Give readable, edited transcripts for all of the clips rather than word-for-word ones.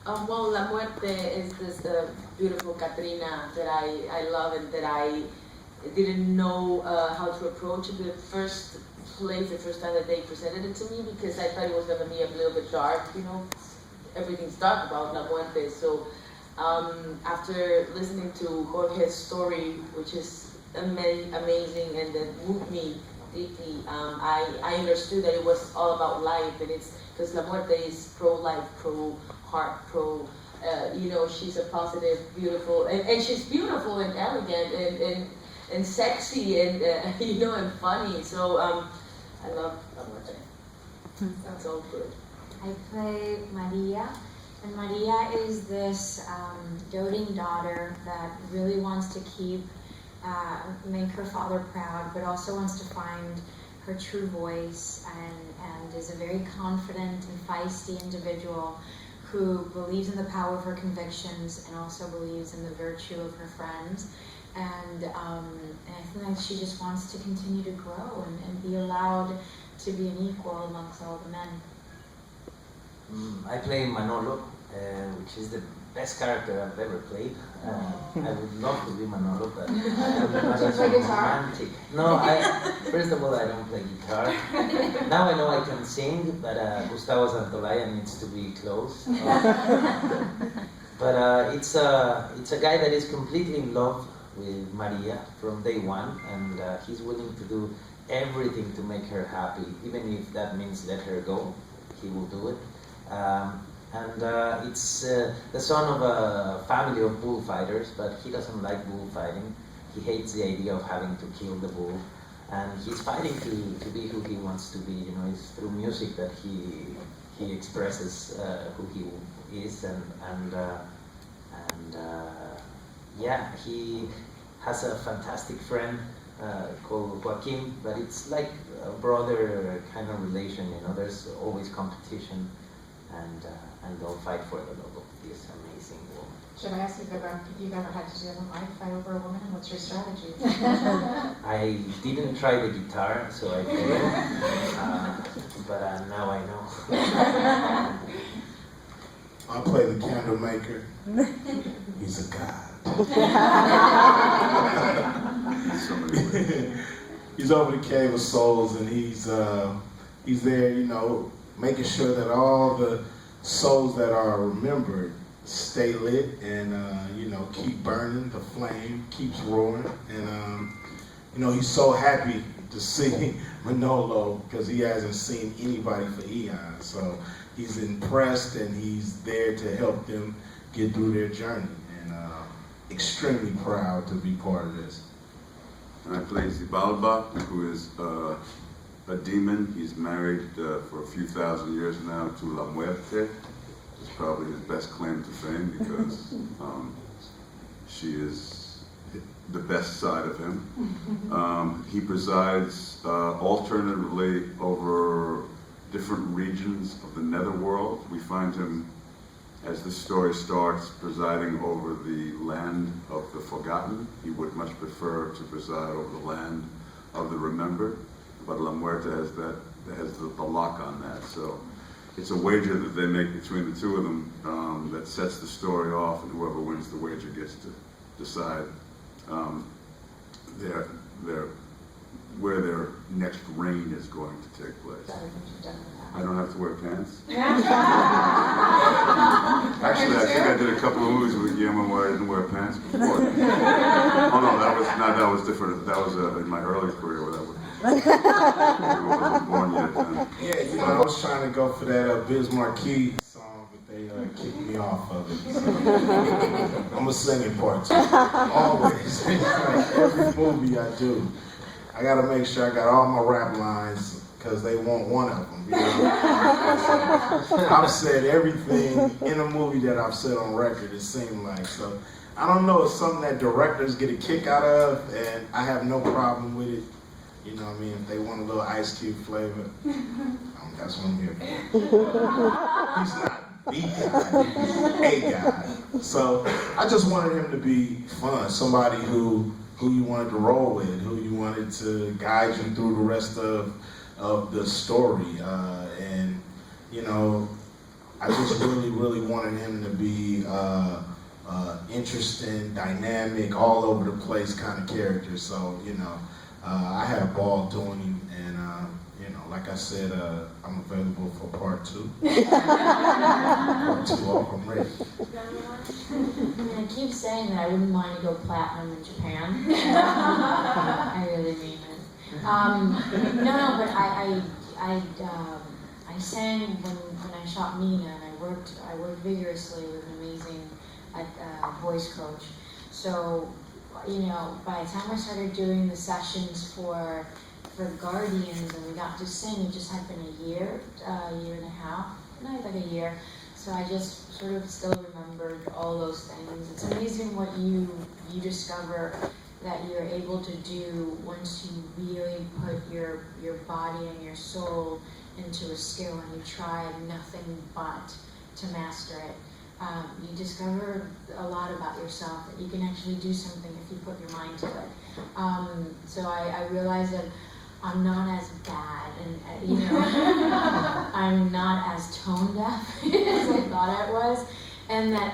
Well, La Muerte is this beautiful Catrina that I love and that I didn't know how to approach it the first time that they presented it to me, because I thought it was going to be a little bit dark, you know, everything's dark about La Muerte. So after listening to Jorge's story, which is amazing and that moved me deeply, I understood that it was all about life, and it's because La Muerte is pro-life, pro-heart, you know, she's a positive, beautiful, and she's beautiful and elegant and sexy and, you know, and funny. So I love La Muerte. That's all good. I play Maria, and Maria is this doting daughter that really wants to make her father proud, but also wants to find her true voice, and is a very confident and feisty individual who believes in the power of her convictions and also believes in the virtue of her friends. And I think that she just wants to continue to grow and be allowed to be an equal amongst all the men. I play Manolo, which is the best character I've ever played. I would love to be Manolo, but I'm not as romantic. No, first of all, I don't play guitar. Now I know I can sing, but Gustavo Santolaya needs to be close. But it's a guy that is completely in love with Maria from day one, and he's willing to do everything to make her happy, even if that means let her go. He will do it. It's the son of a family of bullfighters, but he doesn't like bullfighting. He hates the idea of having to kill the bull, and he's fighting to be who he wants to be. You know, it's through music that he expresses who he is, yeah, he has a fantastic friend called Joaquin, but it's like a brother kind of relation. You know, there's always competition. And they'll fight for the love of this amazing woman. Should I ask if you've ever had to do a life fight over a woman, and what's your strategy? I didn't try the guitar, so I failed, but now I know. I play the candle maker. He's a god. He's over the Cave of Souls, and he's there, you know, making sure that all the souls that are remembered stay lit and, you know, keep burning, the flame keeps roaring. And, you know, he's so happy to see Manolo because he hasn't seen anybody for eons. So he's impressed and he's there to help them get through their journey. And extremely proud to be part of this. And I play Xibalba, who is a demon. He's married for a few thousand years now to La Muerte. It's probably his best claim to fame because she is the best side of him. He presides alternately over different regions of the netherworld. We find him, as the story starts, presiding over the land of the forgotten. He would much prefer to preside over the land of the remembered. But La Muerte has the lock on that. So it's a wager that they make between the two of them that sets the story off, and whoever wins the wager gets to decide where their next reign is going to take place. I don't have to wear pants. Actually, I think I did a couple of movies with Guillermo where I didn't wear pants before. Oh no, that was different. That was in my early career where that was. I wasn't born yet then. Yeah, you know, I was trying to go for that Biz Marquis song, but they kicked me off of it. So I'm a singing part too. Always. Like every movie I do, I gotta make sure I got all my rap lines because they want one of them. You know? I've said everything in a movie that I've said on record, it seemed like. So I don't know, it's something that directors get a kick out of, and I have no problem with it. You know what I mean? If they want a little Ice Cube flavor, that's what I'm here for. He's not the guy, he's a guy. So I just wanted him to be fun, somebody who you wanted to roll with, who you wanted to guide you through the rest of the story. And, you know, I just really wanted him to be interesting, dynamic, all over the place kind of character. So, you know, I had a ball doing him, and you know, like I said, I'm available for part 2. Part 2 off, I'm ready. I keep saying that I wouldn't mind to go platinum in Japan. I really mean it. No, but I sang when I shot Nina, and I worked vigorously with an amazing voice coach. So, you know, by the time I started doing the sessions for Guardians and we got to sing, it just had been a year and a half, like a year. So I just sort of still remembered all those things. It's amazing what you discover that you're able to do once you really put your body and your soul into a skill and you try nothing but to master it. You discover a lot about yourself, that you can actually do something if you put your mind to it. So I realized that I'm not as bad, and you know, I'm not as tone deaf as I thought I was, and that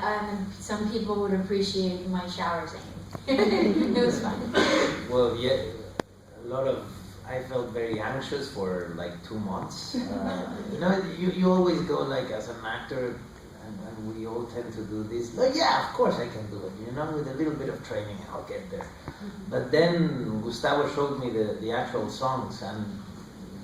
some people would appreciate my shower singing. It was fun. Well, yeah, I felt very anxious for like 2 months. You know, you always go like as an actor, and we all tend to do this. Like, yeah, of course I can do it. You know, with a little bit of training, I'll get there. But then Gustavo showed me the actual songs, and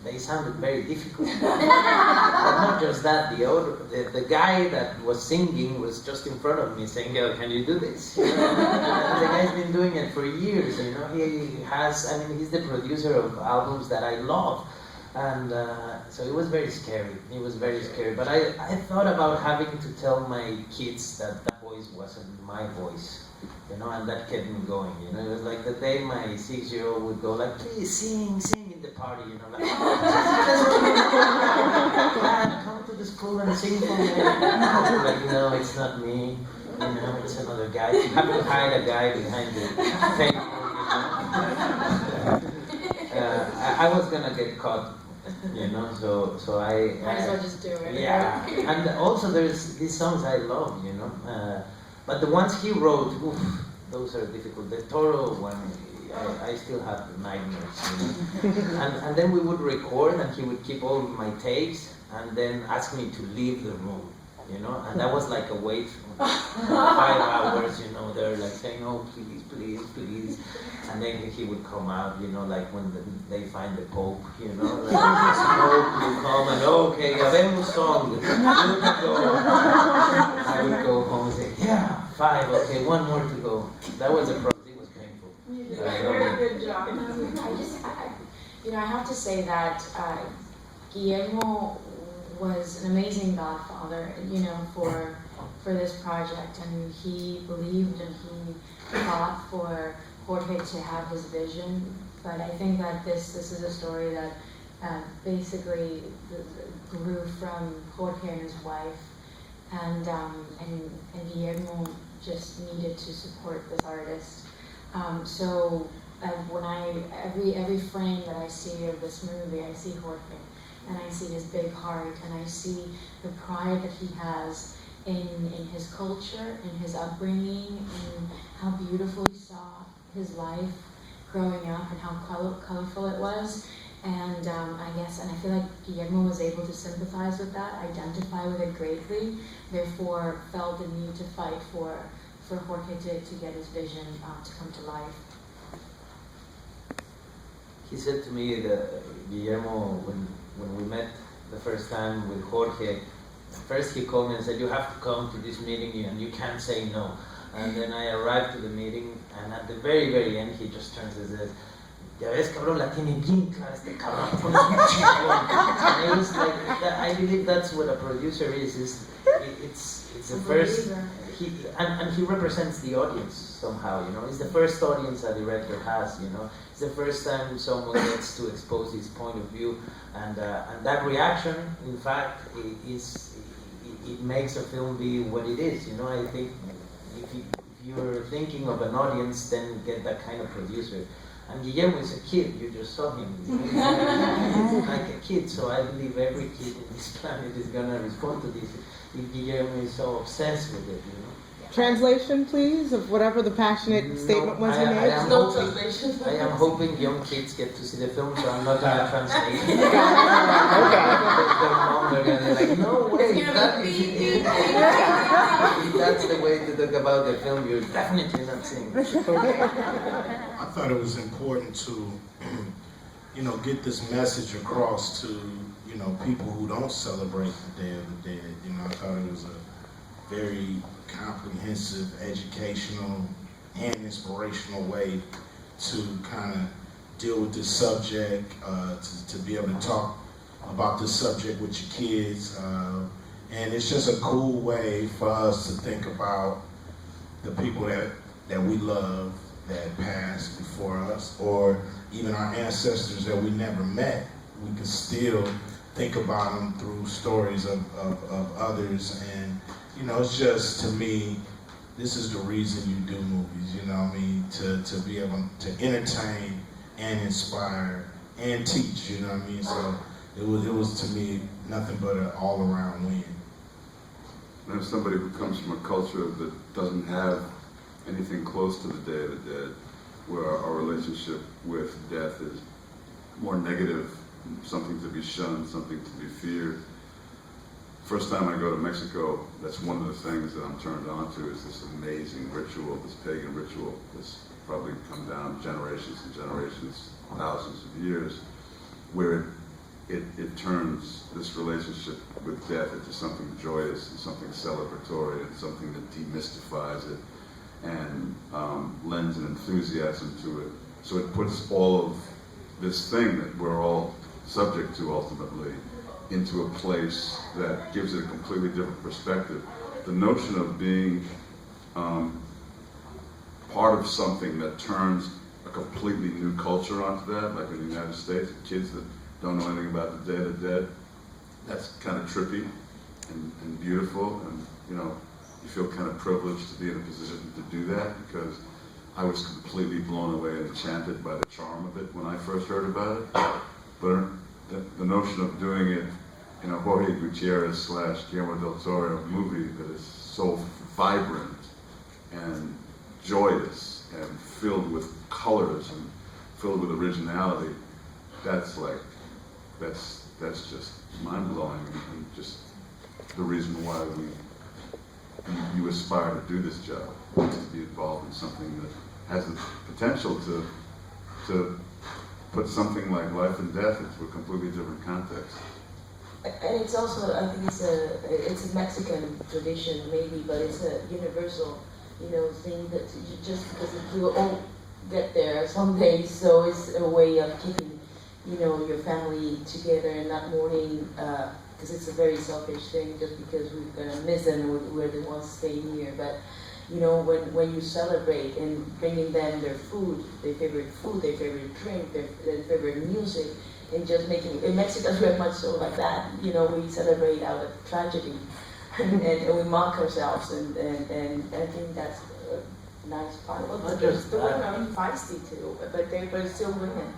they sounded very difficult. But not just that, the guy that was singing was just in front of me saying, "Yo, can you do this?" You know? And the guy's been doing it for years. You know, he's the producer of albums that I love. And so it was very scary. It was very scary. But I thought about having to tell my kids that voice wasn't my voice, you know, and that kept me going. You know, it was like the day my 6-year-old would go like, "Please sing in the party," you know, like, "Dad, come to the school and sing for me." I'm like, "No, it's not me. You know, it's another guy." You have to hide a guy behind the table. You know? I was gonna get caught. You know, so I might as well just do it. Yeah, and also there's these songs I love, you know, but the ones he wrote, oof, those are difficult. The Toro one, I still have nightmares, you know. And then we would record, and he would keep all my takes, and then ask me to leave the room, you know, and that was like a wait for 5 hours, you know. They're like saying, "Oh, please, please, please." And then he would come out, you know, like when they find the Pope, you know, like the Pope will come and, "Okay, habemos song, you can go." I would go home and say, "Yeah, 5, okay, 1 more to go." That was a process. It was painful. You did a very good job. I have to say that Guillermo was an amazing godfather, you know, for this project, and he believed and he fought for Jorge to have his vision. But I think that this is a story that basically grew from Jorge and his wife, and Guillermo just needed to support this artist. So when every frame that I see of this movie, I see Jorge, and I see his big heart, and I see the pride that he has in his culture, in his upbringing, in how beautiful he saw his life growing up and how colorful it was. And I feel like Guillermo was able to sympathize with that, identify with it greatly, therefore felt the need to fight for Jorge to get his vision to come to life. He said to me that Guillermo, when we met the first time with Jorge, first he called me and said, "You have to come to this meeting and you can't say no." And then I arrived to the meeting, and at the very, very end, he just turns and says, "Ya ves, cabrón, la tiene bien clara este cabrón." And it was like, I believe that's what a producer is. It's the first, and he represents the audience somehow, you know. It's the first audience a director has, you know. It's the first time someone gets to expose his point of view, and that reaction, in fact, it makes a film be what it is, you know. I think if you're thinking of an audience, then get that kind of producer. And Guillermo is a kid, you just saw him. He's like a kid, so I believe every kid on this planet is gonna respond to this. Guillermo is so obsessed with it, Translation, please, of whatever the passionate statement was you made. am No hoping, translation. I am hoping young kids get to see the film, so I'm not gonna translate it. Their mom, they're gonna be like, no way, if that's the way to talk about the film, you're definitely not seeing it. I thought it was important to, get this message across to, people who don't celebrate the Day of the Dead. I thought it was a very comprehensive, educational, and inspirational way to kind of deal with this subject, to be able to talk about this subject with your kids. And it's just a cool way for us to think about the people that we love that passed before us, or even our ancestors that we never met. We can still think about them through stories of others. And it's just, to me, this is the reason you do movies, to be able to entertain and inspire and teach, So it was to me nothing but an all-around win. And as somebody who comes from a culture that doesn't have anything close to the Day of the Dead, where our relationship with death is more negative, something to be shunned, something to be feared. First time I go to Mexico, that's one of the things that I'm turned on to, is this amazing ritual, this pagan ritual that's probably come down generations and generations, thousands of years, where it turns this relationship with death into something joyous and something celebratory and something that demystifies it and lends an enthusiasm to it. So it puts all of this thing that we're all subject to ultimately into a place that gives it a completely different perspective. The notion of being part of something that turns a completely new culture onto that, like in the United States, kids that don't know anything about the Day of the Dead, that's kind of trippy and beautiful, and you feel kind of privileged to be in a position to do that, because I was completely blown away and enchanted by the charm of it when I first heard about it. But the notion of doing it in a Jorge Gutierrez / Guillermo del Toro movie that is so vibrant and joyous and filled with colors and filled with originality, that's just mind-blowing, and just the reason why you aspire to do this job, to be involved in something that has the potential to put something like life and death into a completely different context. And it's also, I think it's a Mexican tradition maybe, but it's a universal, thing that just because we will all get there someday. So it's a way of keeping, your family together and not mourning, because it's a very selfish thing. Just because we're gonna miss them, we're the ones staying here. But when you celebrate and bringing them their food, their favorite drink, their favorite music. And just making, in Mexico we are much so like that, we celebrate out of tragedy and we mock ourselves and I think that's a nice part of it. The women are feisty too, but they're still women,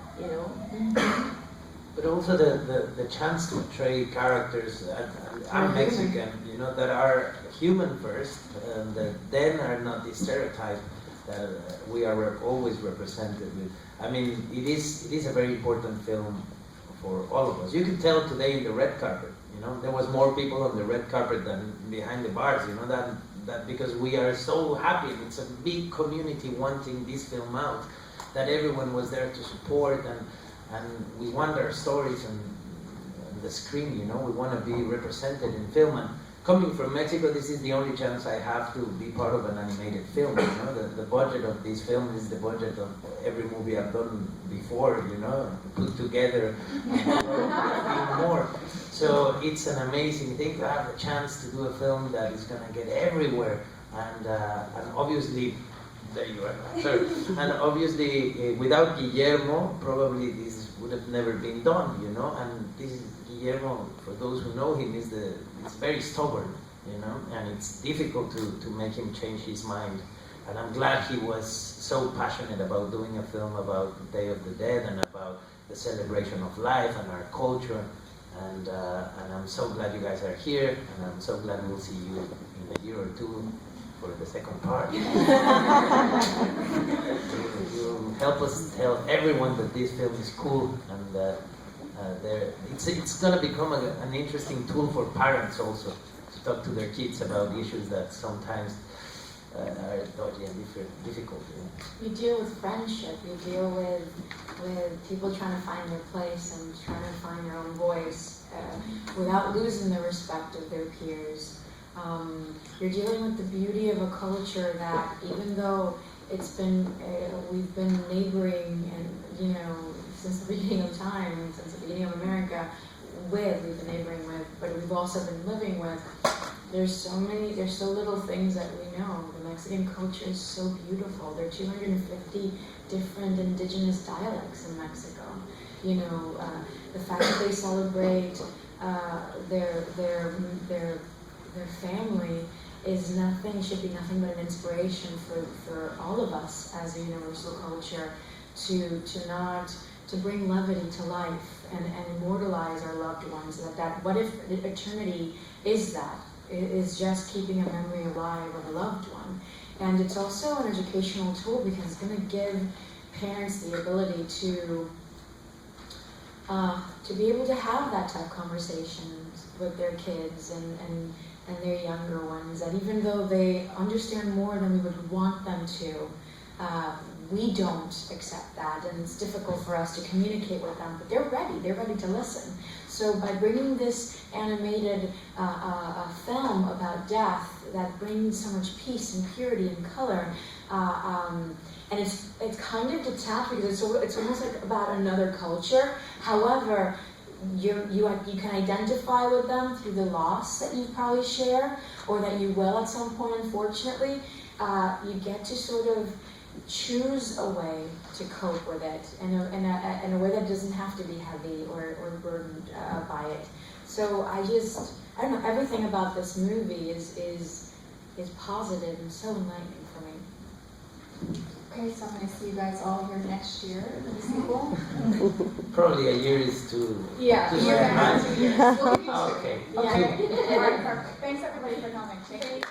But also the chance to portray characters that are Mexican, that are human first, and that then are not the stereotype that we are always represented with. I mean, it is a very important film for all of us. You can tell today in the red carpet, there was more people on the red carpet than behind the bars, that because we are so happy, it's a big community wanting this film out, that everyone was there to support, and we want our stories on the screen, we want to be represented in film. And coming from Mexico, this is the only chance I have to be part of an animated film. The budget of this film is the budget of every movie I've done before, put together even more. So it's an amazing thing to have the chance to do a film that is going to get everywhere. And obviously, there you are. Sorry. And obviously, without Guillermo, probably this would have never been done, And this is Guillermo, for those who know him, is very stubborn, and it's difficult to make him change his mind. And I'm glad he was so passionate about doing a film about the Day of the Dead and about the celebration of life and our culture. and I'm so glad you guys are here, and I'm so glad we'll see you in a year or two for the second part. You help us tell everyone that this film is cool, and that it's gonna become an interesting tool for parents also to talk to their kids about issues that sometimes are dodgy and difficult. You deal with friendship, you deal with people trying to find their place and trying to find their own voice without losing the respect of their peers. You're dealing with the beauty of a culture that, even though it's been, we've been neighboring and, since the beginning of time, and since the beginning of America, we've been neighboring with, but we've also been living with. There's so little things that we know. The Mexican culture is so beautiful. There are 250 different indigenous dialects in Mexico. The fact that they celebrate their family should be nothing but an inspiration for all of us as a universal culture to bring levity to life and immortalize our loved ones. That what if eternity is just keeping a memory alive of a loved one. And it's also an educational tool because it's going to give parents the ability to be able to have that type of conversations with their kids and their younger ones, that even though they understand more than we would want them to, we don't accept that, and it's difficult for us to communicate with them, but they're ready to listen. So by bringing this animated film about death that brings so much peace and purity and color, and it's kind of detached because it's almost like about another culture. However, you can identify with them through the loss that you probably share, or that you will at some point, unfortunately. You get to sort of choose a way to cope with it in a way that doesn't have to be heavy or burdened by it. So I don't know, everything about this movie is positive and so enlightening for me. Okay, so I'm going to see you guys all here next year for the sequel. Probably a year is too. Yeah, too you're soon, going to have right? 2 years. We'll give you 2. Okay. Yeah. All right, perfect. Thanks everybody for coming. Thank you.